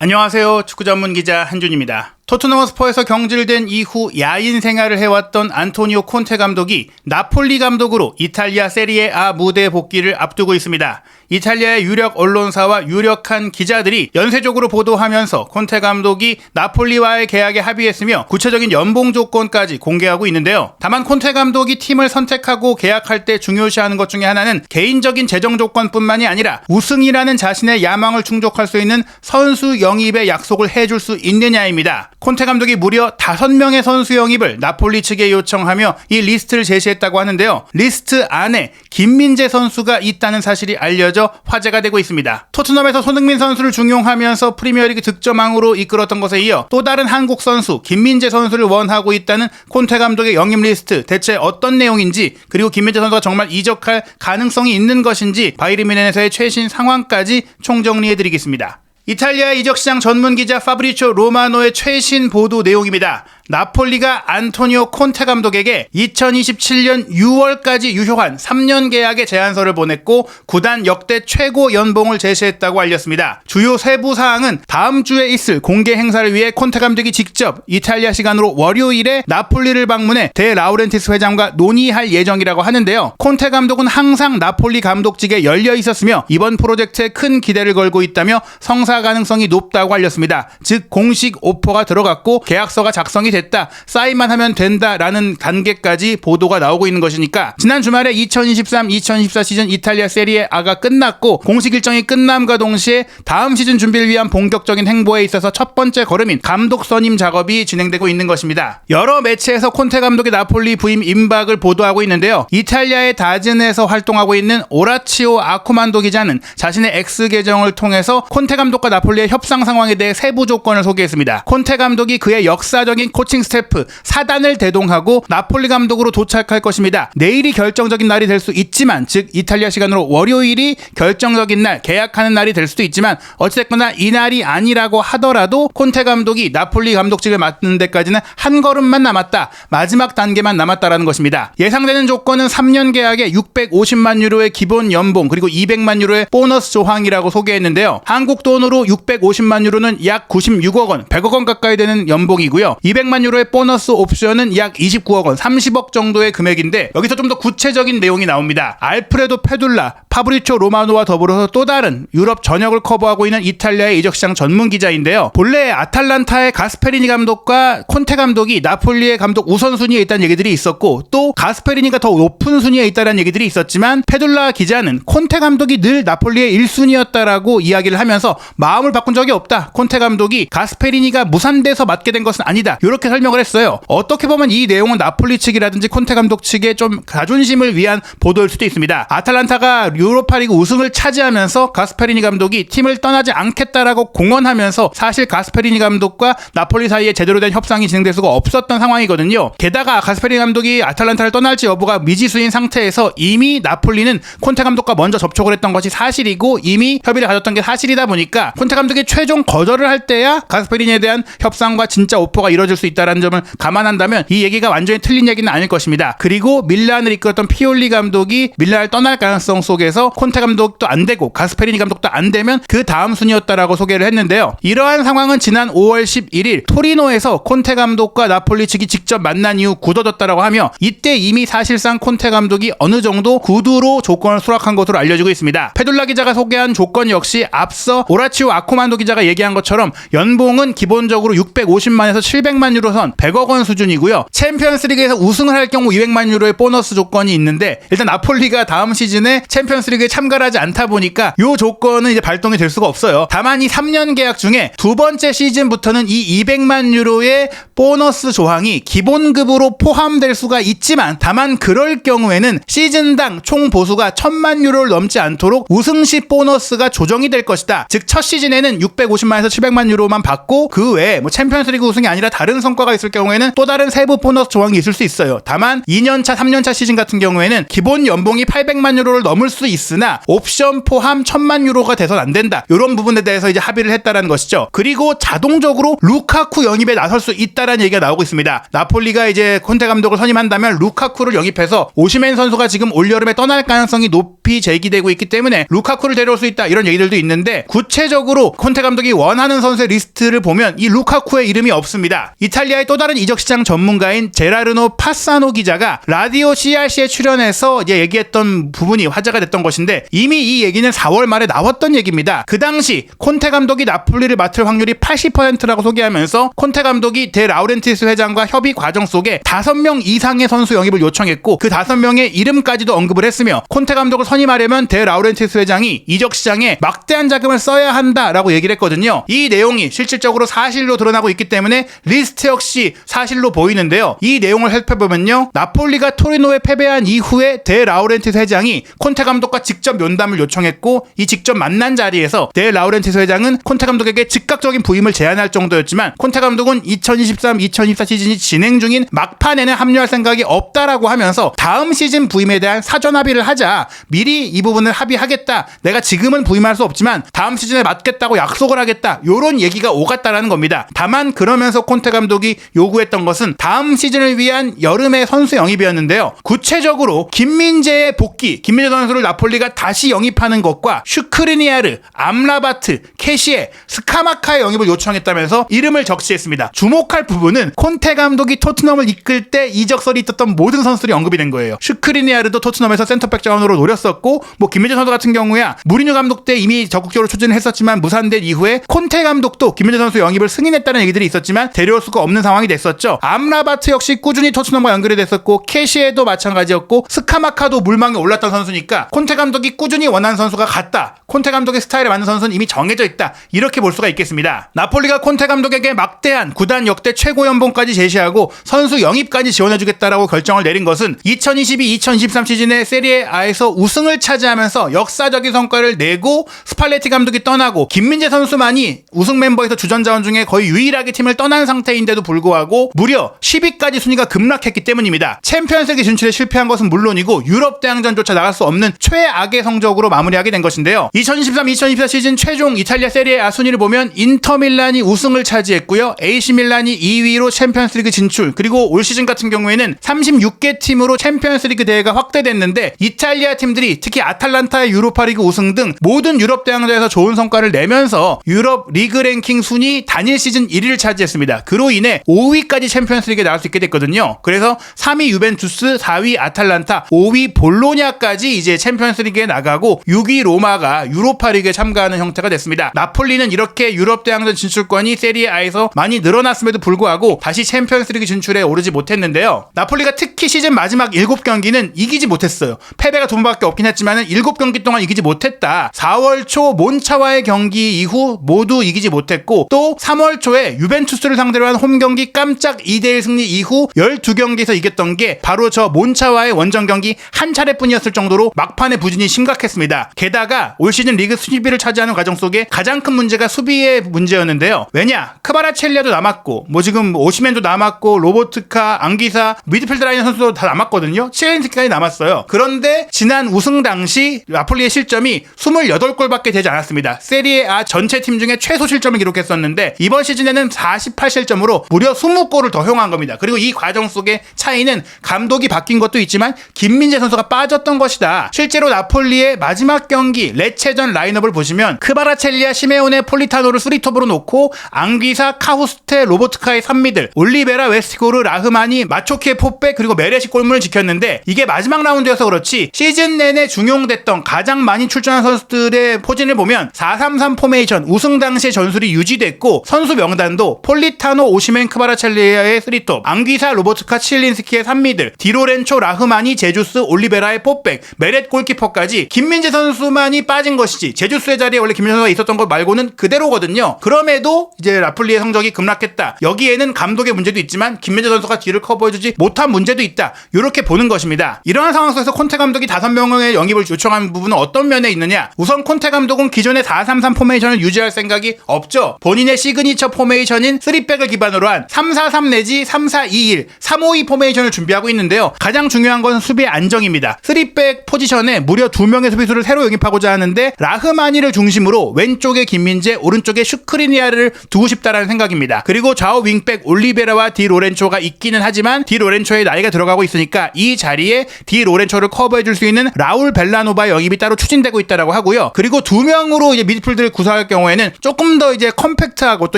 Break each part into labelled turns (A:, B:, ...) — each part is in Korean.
A: 안녕하세요. 축구 전문 기자 한준입니다. 토트넘 허스퍼에서 경질된 이후 야인 생활을 해왔던 안토니오 콘테 감독이 나폴리 감독으로 이탈리아 세리에 A 무대 복귀를 앞두고 있습니다. 이탈리아의 유력 언론사와 유력한 기자들이 연쇄적으로 보도하면서 콘테 감독이 나폴리와의 계약에 합의했으며 구체적인 연봉 조건까지 공개하고 있는데요. 다만 콘테 감독이 팀을 선택하고 계약할 때 중요시하는 것 중에 하나는 개인적인 재정 조건뿐만이 아니라 우승이라는 자신의 야망을 충족할 수 있는 선수 영입의 약속을 해줄 수 있느냐입니다. 콘테 감독이 무려 5명의 선수 영입을 나폴리 측에 요청하며 이 리스트를 제시했다고 하는데요. 리스트 안에 김민재 선수가 있다는 사실이 알려져 화제가 되고 있습니다. 토트넘에서 손흥민 선수를 중용하면서 프리미어리그 득점왕으로 이끌었던 것에 이어 또 다른 한국 선수 김민재 선수를 원하고 있다는 콘테 감독의 영입 리스트, 대체 어떤 내용인지, 그리고 김민재 선수가 정말 이적할 가능성이 있는 것인지 바이에른 뮌헨에서의 최신 상황까지 총정리해드리겠습니다. 이탈리아 이적시장 전문기자 파브리치오 로마노의 최신 보도 내용입니다. 나폴리가 안토니오 콘테 감독에게 2027년 6월까지 유효한 3년 계약의 제안서를 보냈고 구단 역대 최고 연봉을 제시했다고 알렸습니다. 주요 세부 사항은 다음 주에 있을 공개 행사를 위해 콘테 감독이 직접 이탈리아 시간으로 월요일에 나폴리를 방문해 데 라우렌티스 회장과 논의할 예정이라고 하는데요. 콘테 감독은 항상 나폴리 감독직에 열려 있었으며 이번 프로젝트에 큰 기대를 걸고 있다며 성사 가능성이 높다고 알렸습니다. 즉 공식 오퍼가 들어갔고 계약서가 작성이 됐다, 사인만 하면 된다라는 단계까지 보도가 나오고 있는 것이니까 지난 주말에 2023-2024 시즌 이탈리아 세리에 A가 끝났고 공식 일정이 끝남과 동시에 다음 시즌 준비를 위한 본격적인 행보에 있어서 첫 번째 걸음인 감독 선임 작업이 진행되고 있는 것입니다. 여러 매체에서 콘테 감독의 나폴리 부임 임박을 보도하고 있는데요. 이탈리아의 다즌에서 활동하고 있는 오라치오 아쿠만도 기자는 자신의 X 계정을 통해서 콘테 감독과 나폴리의 협상 상황에 대해 세부 조건을 소개했습니다. 콘테 감독이 그의 역사적인 코칭 스태프 4단을 대동하고 나폴리 감독으로 도착할 것입니다. 내일이 결정적인 날이 될 수 있지만, 즉 이탈리아 시간으로 월요일이 결정적인 날, 계약하는 날이 될 수도 있지만 어찌됐거나 이 날이 아니라고 하더라도 콘테 감독이 나폴리 감독직을 맡는 데까지는 한 걸음만 남았다, 마지막 단계만 남았다라는 것입니다. 예상되는 조건은 3년 계약에 650만 유로의 기본 연봉 그리고 200만 유로의 보너스 조항이라고 소개했는데요. 한국 돈으로 650만 유로는 약 96억 원, 100억 원 가까이 되는 연봉이고요. 200만 유로의 보너스 옵션은 약 29억 원, 30억 정도의 금액인데 여기서 좀 더 구체적인 내용이 나옵니다. 알프레도 페둘라, 파브리치오 로마노와 더불어서 또 다른 유럽 전역을 커버하고 있는 이탈리아의 이적시장 전문 기자인데요. 본래 아탈란타의 가스페리니 감독과 콘테 감독이 나폴리의 감독 우선순위에 있다는 얘기들이 있었고 또 가스페리니가 더 높은 순위에 있다는 얘기들이 있었지만 페둘라 기자는 콘테 감독이 늘 나폴리의 1순위였다라고 이야기를 하면서 마음을 바꾼 적이 없다, 콘테 감독이 가스페리니가 무산돼서 맡게 된 것은 아니다, 이렇게 설명을 했어요. 어떻게 보면 이 내용은 나폴리 측이라든지 콘테 감독 측의 좀 자존심을 위한 보도일 수도 있습니다. 아탈란타가 유로파리그 우승을 차지하면서 가스페리니 감독이 팀을 떠나지 않겠다라고 공언하면서 사실 가스페리니 감독과 나폴리 사이에 제대로 된 협상이 진행될 수가 없었던 상황이거든요. 게다가 가스페리니 감독이 아탈란타를 떠날지 여부가 미지수인 상태에서 이미 나폴리는 콘테 감독과 먼저 접촉을 했던 것이 사실이고 이미 협의를 가졌던 게 사실이다 보니까 콘테 감독이 최종 거절을 할 때야 가스페리니에 대한 협상과 진짜 오퍼가 이뤄질 수 있다는 점을 감안한다면 이 얘기가 완전히 틀린 얘기는 아닐 것입니다. 그리고 밀란을 이끌었던 피올리 감독이 밀란을 떠날 가능성 속에서 콘테 감독도 안 되고 가스페리니 감독도 안 되면 그 다음 순위였다라고 소개를 했는데요. 이러한 상황은 지난 5월 11일 토리노에서 콘테 감독과 나폴리 측이 직접 만난 이후 굳어졌다라고 하며 이때 이미 사실상 콘테 감독이 어느 정도 구두로 조건을 수락한 것으로 알려지고 있습니다. 페둘라 기자가 소개한 조건 역시 앞서 오라치오 아쿠만도 기자가 얘기한 것처럼 연봉은 기본적으로 650만에서 700만 유로 선 100억 원 수준이고요. 챔피언스리그에서 우승을 할 경우 200만 유로의 보너스 조건이 있는데 일단 나폴리가 다음 시즌에 챔피언스리그에 참가를 하지 않다 보니까 이 조건은 이제 발동이 될 수가 없어요. 다만 이 3년 계약 중에 두 번째 시즌부터는 이 200만 유로의 보너스 조항이 기본급으로 포함될 수가 있지만 다만 그럴 경우에는 시즌당 총 보수가 1000만 유로를 넘지 않도록 우승 시 보너스가 조정이 될 것이다. 즉 첫 시즌에는 650만에서 700만 유로만 받고 그 외에 챔피언스리그 우승이 아니라 다른 성과가 있을 경우에는 또 다른 세부 보너스 조항이 있을 수 있어요. 다만 2년차, 3년차 시즌 같은 경우에는 기본 연봉이 800만 유로를 넘을 수 있으나 옵션 포함 1,000만 유로가 돼선 안 된다. 이런 부분에 대해서 이제 합의를 했다라는 것이죠. 그리고 자동적으로 루카쿠 영입에 나설 수 있다라는 얘기가 나오고 있습니다. 나폴리가 이제 콘테 감독을 선임한다면 루카쿠를 영입해서 오시멘 선수가 지금 올여름에 떠날 가능성이 높이 제기되고 있기 때문에 루카쿠를 데려올 수 있다, 이런 얘기들도 있는데, 구체적으로 콘테 감독이 원하는 선수의 리스트를 보면 이 루카쿠의 이름이 없습니다. 이탈리아의 또 다른 이적 시장 전문가인 제라르노 파사노 기자가 라디오 CRC에 출연해서 이제 얘기했던 부분이 화제가 됐던 것인데, 이미 이 얘기는 4월 말에 나왔던 얘기입니다. 그 당시 콘테 감독이 나폴리를 맡을 확률이 80%라고 소개하면서 콘테 감독이 데 라우렌티스 회장과 협의 과정 속에 5명 이상의 선수 영입을 요청했고, 그 5명의 이름까지도 언급을 했으며, 콘테 감독을 선임하려면 데 라우렌티스 회장이 이적 시장에 막대한 자금을 써야 한다라고 얘기를 했거든요. 이 내용이 실질적으로 사실로 드러나고 있기 때문에 리스트 역시 사실로 보이는데요. 이 내용을 살펴보면요, 나폴리가 토리노에 패배한 이후에 데 라우렌티스 회장이 콘테 감독과 직접 면담을 요청했고, 이 직접 만난 자리에서 데 라우렌티스 회장은 콘테 감독에게 즉각적인 부임을 제안할 정도였지만, 콘테 감독은 2023-2024 시즌이 진행 중인 막판에는 합류할 생각이 없다라고 하면서 다음 시즌 부임에 대한 사전 합의를 하자, 미리 이 부분을 합의하겠다, 내가 지금은 부임할 수 없지만 다음 시즌에 맡겠다고 약속을 하겠다, 요런 얘기가 오갔다라는 겁니다. 다만 그러면서 콘테 감독이 요구했던 것은 다음 시즌을 위한 여름의 선수 영입이었는데요. 구체적으로 김민재의 복귀, 김민재 선수를 나폴리가 다시 영입하는 것과 슈크리니아르, 암라바트, 캐시에, 스카마카의 영입을 요청했다면서 이름을 적시했습니다. 주목할 부분은 콘테 감독이 토트넘을 이끌 때 이적설이 있었던 모든 선수들이 언급이 된 거예요. 슈크리니아르도 토트넘에서 센터백 자원으로 노렸었고, 김민재 선수 같은 경우야 무리뉴 감독 때 이미 적극적으로 추진을 했었지만 무산된 이후에 콘테 감독도 김민재 선수 영입을 승인했다는 얘기들이 있었지만 데려올 수가 없는 상황이 됐었죠. 암라바트 역시 꾸준히 토트넘과 연결이 됐었고, 캐시에도 마찬가지였고, 스카마카도 물망에 올랐던 선수니까 콘테 감독이 꾸준히 원하는 선수가 같다, 콘테 감독의 스타일에 맞는 선수는 이미 정해져 있다, 이렇게 볼 수가 있겠습니다. 나폴리가 콘테 감독에게 막대한 구단 역대 최고 연봉까지 제시하고 선수 영입까지 지원해주겠다라고 결정을 내린 것은 2022-2023 시즌에 세리에 A에서 우승을 차지하면서 역사적인 성과를 내고 스팔레티 감독이 떠나고 김민재 선수만이 우승 멤버에서 주전 자원 중에 거의 유일하게 팀을 떠난 상태인데도 불구하고 무려 10위까지 순위가 급락했기 때문입니다. 챔피언스리그 진출에 실패한 것은 물론이고 유럽 대항전조차 나갈 수 없는 최악의 성적으로 마무리하게 된 것인데요. 2023-2024 시즌 최종 이탈리아 세리에 A 순위를 보면 인터밀란이 우승을 차지했고요. AC 밀란이 2위로 챔피언스리그 진출, 그리고 올 시즌 같은 경우에는 36개 팀으로 챔피언스리그 대회가 확대됐는데, 이탈리아 팀들이 특히 아탈란타의 유로파리그 우승 등 모든 유럽 대항전에서 좋은 성과를 내면서 유럽 리그 랭킹 순위 단일 시즌 1위를 차지했습니다. 그로 인해 5위까지 챔피언스리그에 나갈 수 있게 됐거든요. 그래서 3위 유벤투스, 4위 아탈란타, 5위 볼로냐까지 이제 챔피언스리그에 나가고 6위 로마가 유로파리그에 참가하는 형태가 됐습니다. 나폴리는 이렇게 유럽 대항전 진출권이 세리에 A에서 많이 늘어났음에도 불구하고 다시 챔피언스리그 진출에 오르지 못했는데요. 나폴리가 특히 시즌 마지막 7경기는 이기지 못했어요. 패배가 2번밖에 없긴 했지만 7경기 동안 이기지 못했다. 4월 초 몬차와의 경기 이후 모두 이기지 못했고, 또 3월 초에 유벤투스를 상대로 한 홈경기 깜짝 2대1 승리 이후 12경기에서 이겼던 게 바로 저 몬차와의 원정 경기 한 차례뿐이었을 정도로 막판의 부진이 심각했습니다. 게다가 올 시즌 리그 순위를 차지하는 과정 속에 가장 큰 문제가 수비의 문제였는데요. 왜냐? 크바라첼리아도 남았고, 지금 오시멘도 남았고, 로보트카, 앙기사, 미드필드 라인 선수도 다 남았거든요. 치엘린스키까지 남았어요. 그런데 지난 우승 당시 나폴리의 실점이 28골밖에 되지 않았습니다. 세리에 A 전체 팀 중에 최소 실점을 기록했었는데, 이번 시즌에는 48실점으로 무려 20골을 더 허용한 겁니다. 그리고 이 과정 속의 차이는 감독이 바뀐 것도 있지만 김민재 선수가 빠졌던 것이다. 실제로 나폴리의 마지막 경기 레체전 라인업을 보시면 크바라첼리아, 시메오네, 폴리타노를 3톱으로 놓고 앙귀사, 카후스테, 로보트카의 3미들, 올리베라, 웨스티고르, 라흐마니, 마초키의 포백, 그리고 메레시 골문을 지켰는데, 이게 마지막 라운드여서 그렇지 시즌 내내 중용됐던 가장 많이 출전한 선수들의 포진을 보면 4-3-3 포메이션 우승 당시의 전술이 유지됐고, 선수 명단도 폴리타노, 오시멘, 크바라첼리아의 3톱, 앙귀사, 로보트카, 치엘린스키의 3미들, 디로렌초, 라흐마니, 제주스, 올리베라의 포백, 메렛 골키퍼까지 김민재 선수만이 빠진 것이지 제주스의 자리에 원래 김민재 선수가 있었던 것 말고는 그대로거든요. 그럼에도 이제 나폴리의 성적이 급락했다. 여기에는 감독의 문제도 있지만 김민재 선수가 뒤를 커버해주지 못한 문제도 있다. 이렇게 보는 것입니다. 이러한 상황 속에서 콘테 감독이 5명의 영입을 요청한 부분은 어떤 면에 있느냐? 우선 콘테 감독은 기존의 4-3-3 포메이션을 유지할 생각이 없죠. 본인의 시그니처 포메이션인 3백을 기반으로 한 3-4-3 내지 3-4-2-1, 3-5-2 포메이션을 준비하고 있는데요. 가장 중요한 것은 수비의 안정입니다. 3백 포지션에 때문에 무려 2명의 수비수를 새로 영입하고자 하는데 라흐마니를 중심으로 왼쪽에 김민재, 오른쪽에 슈크리니아르를 두고 싶다라는 생각입니다. 그리고 좌우 윙백 올리베라와 디 로렌초가 있기는 하지만 디 로렌초의 나이가 들어가고 있으니까 이 자리에 디 로렌초를 커버해줄 수 있는 라울 벨라노바의 영입이 따로 추진되고 있다라고 하고요. 그리고 2명으로 이제 미드필드를 구성할 경우에는 조금 더 이제 컴팩트하고 또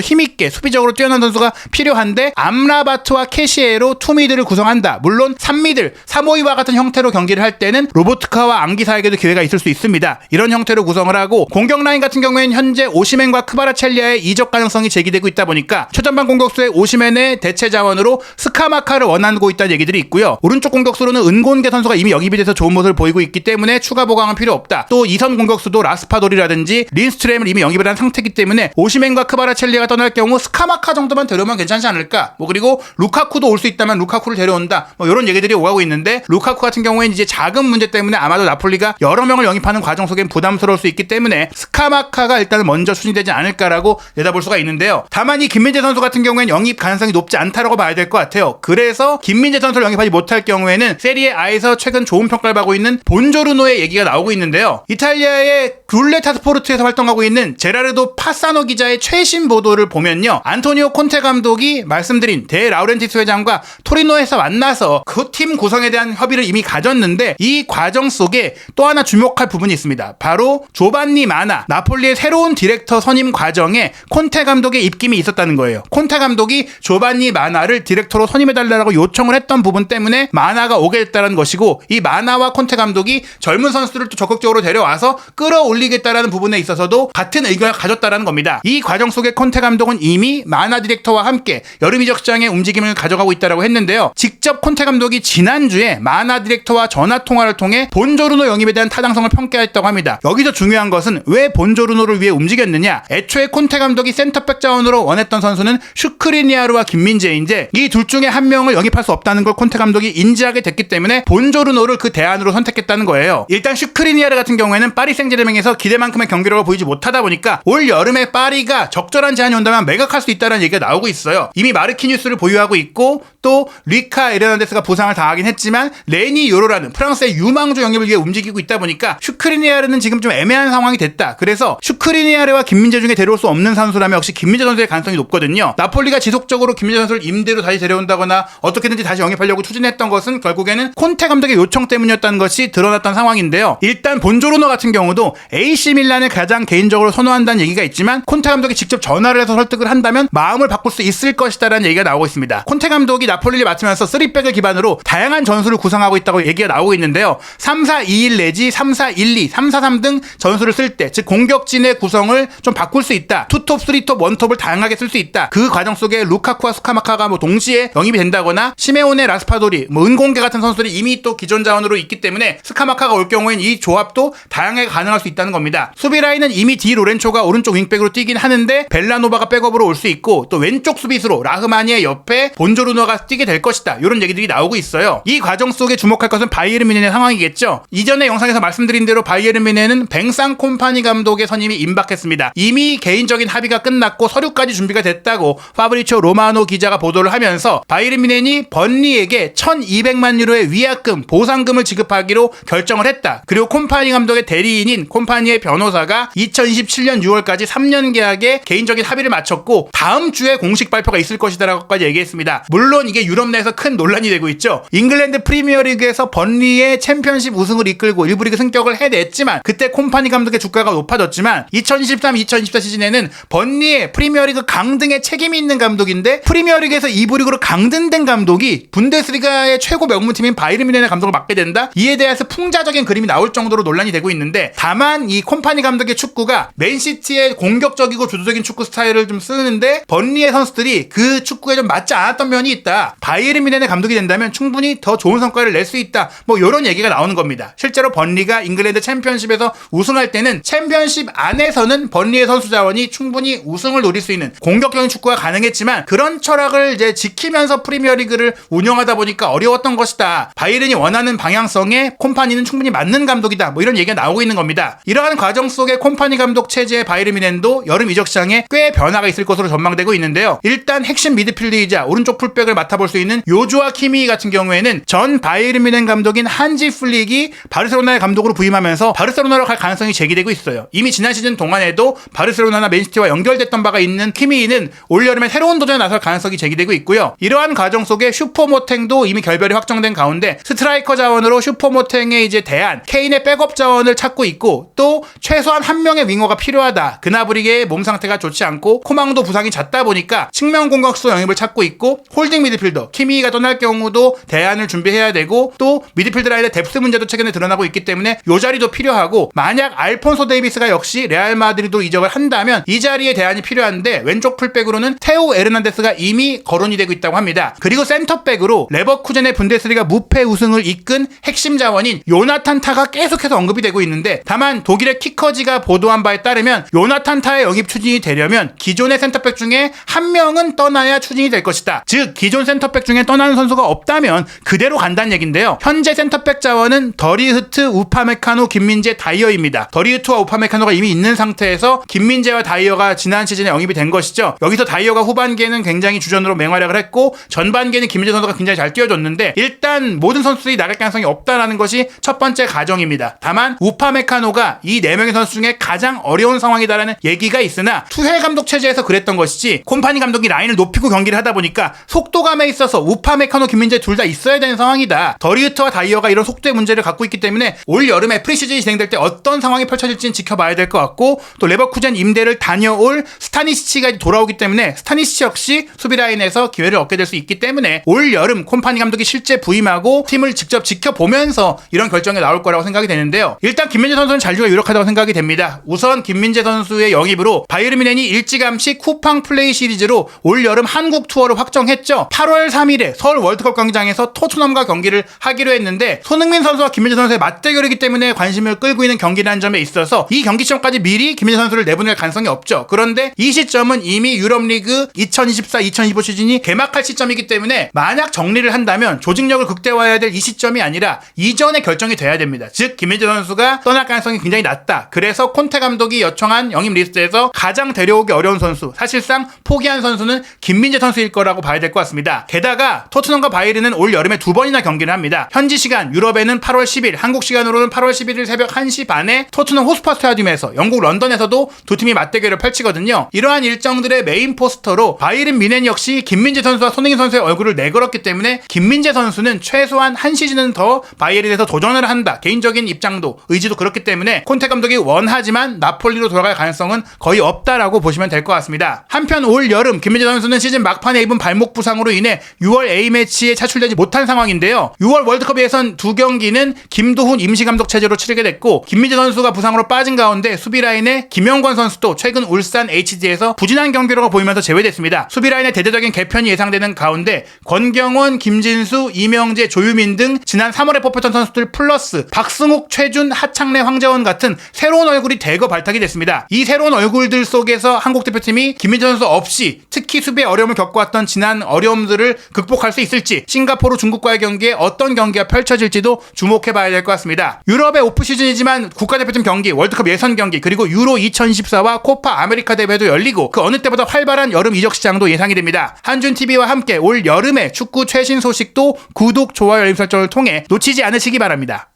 A: 힘있게 수비적으로 뛰어난 선수가 필요한데 암라바트와 캐시에로 투미드를 구성한다. 물론 3미들, 3호이와 같은 형태로 경기를 할 때는 로보트카와 앙기사에게도 기회가 있을 수 있습니다. 이런 형태로 구성을 하고 공격 라인 같은 경우에는 현재 오시멘과 크바라첼리아의 이적 가능성이 제기되고 있다 보니까 최전방 공격수의 오시멘의 대체 자원으로 스카마카를 원하고 있다는 얘기들이 있고요. 오른쪽 공격수로는 은곤게 선수가 이미 영입이 돼서 좋은 모습을 보이고 있기 때문에 추가 보강은 필요 없다. 또 2선 공격수도 라스파돌이라든지 린스트렘을 이미 영입을 한 상태이기 때문에 오시멘과 크바라첼리아가 떠날 경우 스카마카 정도만 데려오면 괜찮지 않을까? 그리고 루카쿠도 올 수 있다면 루카쿠를 데려온다. 이런 얘기들이 오가고 있는데 루카쿠 같은 경우에는 이제 자금 문제 때문에 아마도 나폴리가 여러 명을 영입하는 과정 속엔 부담스러울 수 있기 때문에 스카마카가 일단 먼저 추진되지 않을까라고 내다볼 수가 있는데요. 다만 이 김민재 선수 같은 경우에는 영입 가능성이 높지 않다라고 봐야 될 것 같아요. 그래서 김민재 선수를 영입하지 못할 경우에는 세리에 A에서 최근 좋은 평가를 받고 있는 본조르노의 얘기가 나오고 있는데요. 이탈리아의 룰레타 스포르트에서 활동하고 있는 제라르도 파사노 기자의 최신 보도를 보면요. 안토니오 콘테 감독이 말씀드린 데 라우렌티스 회장과 토리노에서 만나서 그 팀 구성에 대한 협의를 이미 가졌는데 이 과정 속에 또 하나 주목할 부분이 있습니다. 바로 조반니 마나, 나폴리의 새로운 디렉터 선임 과정에 콘테 감독의 입김이 있었다는 거예요. 콘테 감독이 조반니 마나를 디렉터로 선임해달라고 요청을 했던 부분 때문에 마나가 오게 됐다는 것이고 이 마나와 콘테 감독이 젊은 선수들을 또 적극적으로 데려와서 끌어올리겠다라는 부분에 있어서도 같은 의견을 가졌다는 겁니다. 이 과정 속에 콘테 감독은 이미 마나 디렉터와 함께 여름 이적 시장의 움직임을 가져가고 있다고 했는데요. 직접 콘테 감독이 지난주에 마나 디렉터와 전화 통화를 통해 본조르노 영입에 대한 타당성을 평가했다고 합니다. 여기서 중요한 것은 왜 본조르노를 위해 움직였느냐? 애초에 콘테 감독이 센터백 자원으로 원했던 선수는 슈크리니아르와 김민재인데 이 둘 중에 한 명을 영입할 수 없다는 걸 콘테 감독이 인지하게 됐기 때문에 본조르노를 그 대안으로 선택했다는 거예요. 일단 슈크리니아르 같은 경우에는 파리 생제르맹에서 기대만큼의 경기력을 보이지 못하다 보니까 올 여름에 파리가 적절한 제안이 온다면 매각할 수 있다는 얘기가 나오고 있어요. 이미 마르키뉴스를 보유하고 있고 또 리카 에르난데스가 부상을 당하긴 했지만 레니 요로라는 프랑스의 유망주 영입을 위해 움직이고 있다 보니까 슈크리니아르는 지금 좀 애매한 상황이 됐다. 그래서 슈크리니아르와 김민재 중에 데려올 수 없는 선수라면 역시 김민재 선수의 가능성이 높거든요. 나폴리가 지속적으로 김민재 선수를 임대로 다시 데려온다거나 어떻게든지 다시 영입하려고 추진했던 것은 결국에는 콘테 감독의 요청 때문이었다는 것이 드러났던 상황인데요. 일단 본조르노 같은 경우도 AC 밀란을 가장 개인적으로 선호한다는 얘기가 있지만 콘테 감독이 직접 전화를 해서 설득을 한다면 마음을 바꿀 수 있을 것이다라는 얘기가 나오고 있습니다. 콘테 감독이 나폴리를 맡으면서 3백을 기반으로 다양한 전술을 구성하고 있다고 얘기가 나오고 있는데요. 3-4-2-1 내지 3-4-1-2, 3-4-3 등 전술을 쓸 때 즉 공격진의 구성을 좀 바꿀 수 있다. 투톱, 쓰리톱, 원톱을 다양하게 쓸 수 있다. 그 과정 속에 루카쿠와 스카마카가 동시에 영입이 된다거나 시메오네, 라스파도리, 은공개 같은 선수들이 이미 또 기존 자원으로 있기 때문에 스카마카가 올 경우에는 이 조합도 다양하게 가능할 수 있다는 겁니다. 수비 라인은 이미 디 로렌초가 오른쪽 윙백으로 뛰긴 하는데 벨라노바가 백업으로 올 수 있고 또 왼쪽 수비수로 라흐마니의 옆에 본조르노가 뛰게 될 것이다. 이런 얘기들이 나오고 있어요. 이 과정 속에 주목할 것은 바이에른 뮌헨의 상황이겠죠. 이전에 영상에서 말씀드린 대로 바이에른 뮌헨은 뱅상 콤파니 감독의 선임이 임박했습니다. 이미 개인적인 합의가 끝났고 서류까지 준비가 됐다고 파브리치오 로마노 기자가 보도를 하면서 바이에른 뮌헨이 번리에게 1200만 유로의 위약금, 보상금을 지급하기로 결정을 했다. 그리고 콤파니 감독의 대리인인 콤파니의 변호사가 2027년 6월까지 3년 계약에 개인적인 합의를 마쳤고 다음 주에 공식 발표가 있을 것이다라고까지 얘기했습니다. 물론 이게 유럽 내에서 큰 논란이 되고 있죠. 잉글랜드 프리미어리그에서 번리의 챔피언십 우승을 이끌고 일부 리그 승격을 해냈지만 그때 콤파니 감독의 주가가 높아졌지만 2023-2024 시즌에는 번리의 프리미어리그 강등에 책임이 있는 감독인데 프리미어리그에서 2부 리그로 강등된 감독이 분데스리가의 최고 명문팀인 바이에른 뮌헨의 감독을 맡게 된다? 이에 대해서 풍자적인 그림이 나올 정도로 논란이 되고 있는데 다만 이 콤파니 감독의 축구가 맨시티의 공격적이고 주도적인 축구 스타일을 좀 쓰는데 번리의 선수들이 그 축구에 좀 맞지 않았던 면이 있다. 바이에른 뮌헨의 감독이 된다면 충분히 더 좋은 성과를 낼 수 있다. 이런 얘기가 나오는 겁니다. 실제로 번리가 잉글랜드 챔피언십에서 우승할 때는 챔피언십 안에서는 번리의 선수 자원이 충분히 우승을 노릴 수 있는 공격적인 축구가 가능했지만 그런 철학을 이제 지키면서 프리미어리그를 운영하다 보니까 어려웠던 것이다. 바이에른이 원하는 방향성에 콤파니는 충분히 맞는 감독이다. 이런 얘기가 나오고 있는 겁니다. 이러한 과정 속에 콤파니 감독 체제의 바이에른 뮌헨도 여름 이적 시장에 꽤 변화가 있을 것으로 전망되고 있는데요. 일단 핵심 미드필드이자 오른쪽 풀백을 맡아볼 수 있는 요주아 키미 같은 경우에는 전 바이에른 뮌헨 감독인 한지 플릭이 바르셀로나의 감독으로 부임하면서 바르셀로나로 갈 가능성이 제기되고 있어요. 이미 지난 시즌 동안에도 바르셀로나나 맨시티와 연결됐던 바가 있는 키미히는 올여름에 새로운 도전에 나설 가능성이 제기되고 있고요. 이러한 과정 속에 슈퍼모탱도 이미 결별이 확정된 가운데 스트라이커 자원으로 슈퍼모탱의 이제 대안, 케인의 백업 자원을 찾고 있고 또 최소한 한 명의 윙어가 필요하다. 그나브리게의 몸 상태가 좋지 않고 코망도 부상이 잦다 보니까 측면 공격수 영입을 찾고 있고 홀딩 미드필더 키미히가 떠날 경우도 대안을 준비해야 되고 또 미드필드 라인의 뎁스 문제도 최근에 드러나고 있기 때문에 이 자리도 필요하고 만약 알폰소 데이비스가 역시 레알 마드리드로 이적을 한다면 이 자리에 대안이 필요한데 왼쪽 풀백으로는 테오 에르난데스가 이미 거론이 되고 있다고 합니다. 그리고 센터백으로 레버쿠젠의 분데스리가 무패 우승을 이끈 핵심 자원인 요나탄 타가 계속해서 언급이 되고 있는데 다만 독일의 키커지가 보도한 바에 따르면 요나탄 타의 영입 추진이 되려면 기존의 센터백 중에 한 명은 떠나야 추진이 될 것이다. 즉 기존 센터백 중에 떠나는 선수가 없다면 그대로 간다는 얘긴데요. 현재 센터백 자원은 더리흐트, 우파메카노, 김민재, 다이어입니다. 더리흐트와 우파메카노가 이미 있는 상태에서 김민재와 다이어가 지난 시즌에 영입이 된 것이죠. 여기서 다이어가 후반기에는 굉장히 주전으로 맹활약을 했고 전반기에는 김민재 선수가 굉장히 잘 뛰어줬는데 일단 모든 선수들이 나갈 가능성이 없다라는 것이 첫 번째 가정입니다. 다만 우파메카노가 이 4명의 선수 중에 가장 어려운 상황이다라는 얘기가 있으나 투헬 감독 체제에서 그랬던 것이지 콤파니 감독이 라인을 높이고 경기를 하다 보니까 속도감에 있어서 우파메카노, 김민재 둘 다 있어야 되는 상황이다. 더리흐트와 다이어가 이런 속도의 문제를 갖고 있기 때문에 올 여름에 프리시즌이 진행될 때 어떤 상황이 펼쳐질지는 지켜봐야 될 것 같고 또 레버쿠젠 임대를 다녀올 스타니시치가 돌아오기 때문에 스타니시치 역시 수비 라인에서 기회를 얻게 될 수 있기 때문에 올 여름 콤파니 감독이 실제 부임하고 팀을 직접 지켜보면서 이런 결정이 나올 거라고 생각이 되는데요. 일단 김민재 선수는 잔류가 유력하다고 생각이 됩니다. 우선 김민재 선수의 영입으로 바이에른 뮌헨이 일찌감치 쿠팡 플레이 시리즈로 올 여름 한국 투어를 확정했죠. 8월 3일에 서울 월드컵 경기장에서 토트넘과 경기를 하기로 했는데 손흥민 선수와 김민재 선수의 맞대결이기 때문에 관심을 끌고 있는 경기라는 점에 있어서 이 경기 시점까지 미리 김민재 선수를 내보낼 가능성이 없죠. 그런데 이 시점은 이미 유럽리그 2024-2025 시즌이 개막할 시점이기 때문에 만약 정리를 한다면 조직력을 극대화해야 될 이 시점이 아니라 이전에 결정이 돼야 됩니다. 즉 김민재 선수가 떠날 가능성이 굉장히 낮다. 그래서 콘테 감독이 요청한 영입 리스트에서 가장 데려오기 어려운 선수, 사실상 포기한 선수는 김민재 선수일 거라고 봐야 될 것 같습니다. 게다가 토트넘과 바이에른은 올 여름에 2번이나 경기를 합니다. 현지 시간 유럽에는 8월 10일, 한국 시간으로는 8월 11일 새벽 1시 반에 토트넘 호스퍼 스타디움에서 영국 런던에서도 두 팀이 맞대결을 펼치거든요. 이러한 일정들의 메인 포스터로 바이에른 뮌헨 역시 김민재 선수와 손흥민 선수의 얼굴을 내걸었기 때문에 김민재 선수는 최소한 한 시즌은 더 바이에른에서 도전을 한다. 개인적인 입장도 의지도 그렇기 때문에 콘테 감독이 원하지만 나폴리로 돌아갈 가능성은 거의 없다라고 보시면 될 것 같습니다. 한편 올 여름 김민재 선수는 시즌 막판에 입은 발목 부상으로 인해 6월 A매치에 차출되지 못한 상황인데요. 6월 월드컵 예선 2경기는 김도훈 임시감독 체제로 치르게 됐고 김민재 선수가 부상으로 빠진 가운데 수비라인의 김영권 선수도 최근 울산 HD에서 부진한 경기력을 보이면서 제외됐습니다. 수비라인의 대대적인 개편이 예상되는 가운데 권경원, 김진수, 이명재, 조유민 등 지난 3월에 뽑혔던 선수들 플러스 박승욱, 최준, 하창래, 황재원 같은 새로운 얼굴이 대거 발탁이 됐습니다. 이 새로운 얼굴들 속에서 한국 대표팀이 김민재 선수 없이 특히 수비에 어려움을 겪어왔던 지난 어려움들을 극복할 수 있을지 싱가포르 중국과의 경기에 어떤 경기가 펼쳐질지도 주목해봐야 될 것 같습니다. 유럽의 오프시즌이지만 국가대표팀 경기, 월드컵 예선 경기 그리고 유로 2024와 코파 아메리카 대회도 열리고 그 어느 때보다 활발한 여름 이적 시장도 예상이 됩니다. 한준TV와 함께 올 여름의 축구 최신 소식도 구독, 좋아요, 알림 설정을 통해 놓치지 않으시기 바랍니다.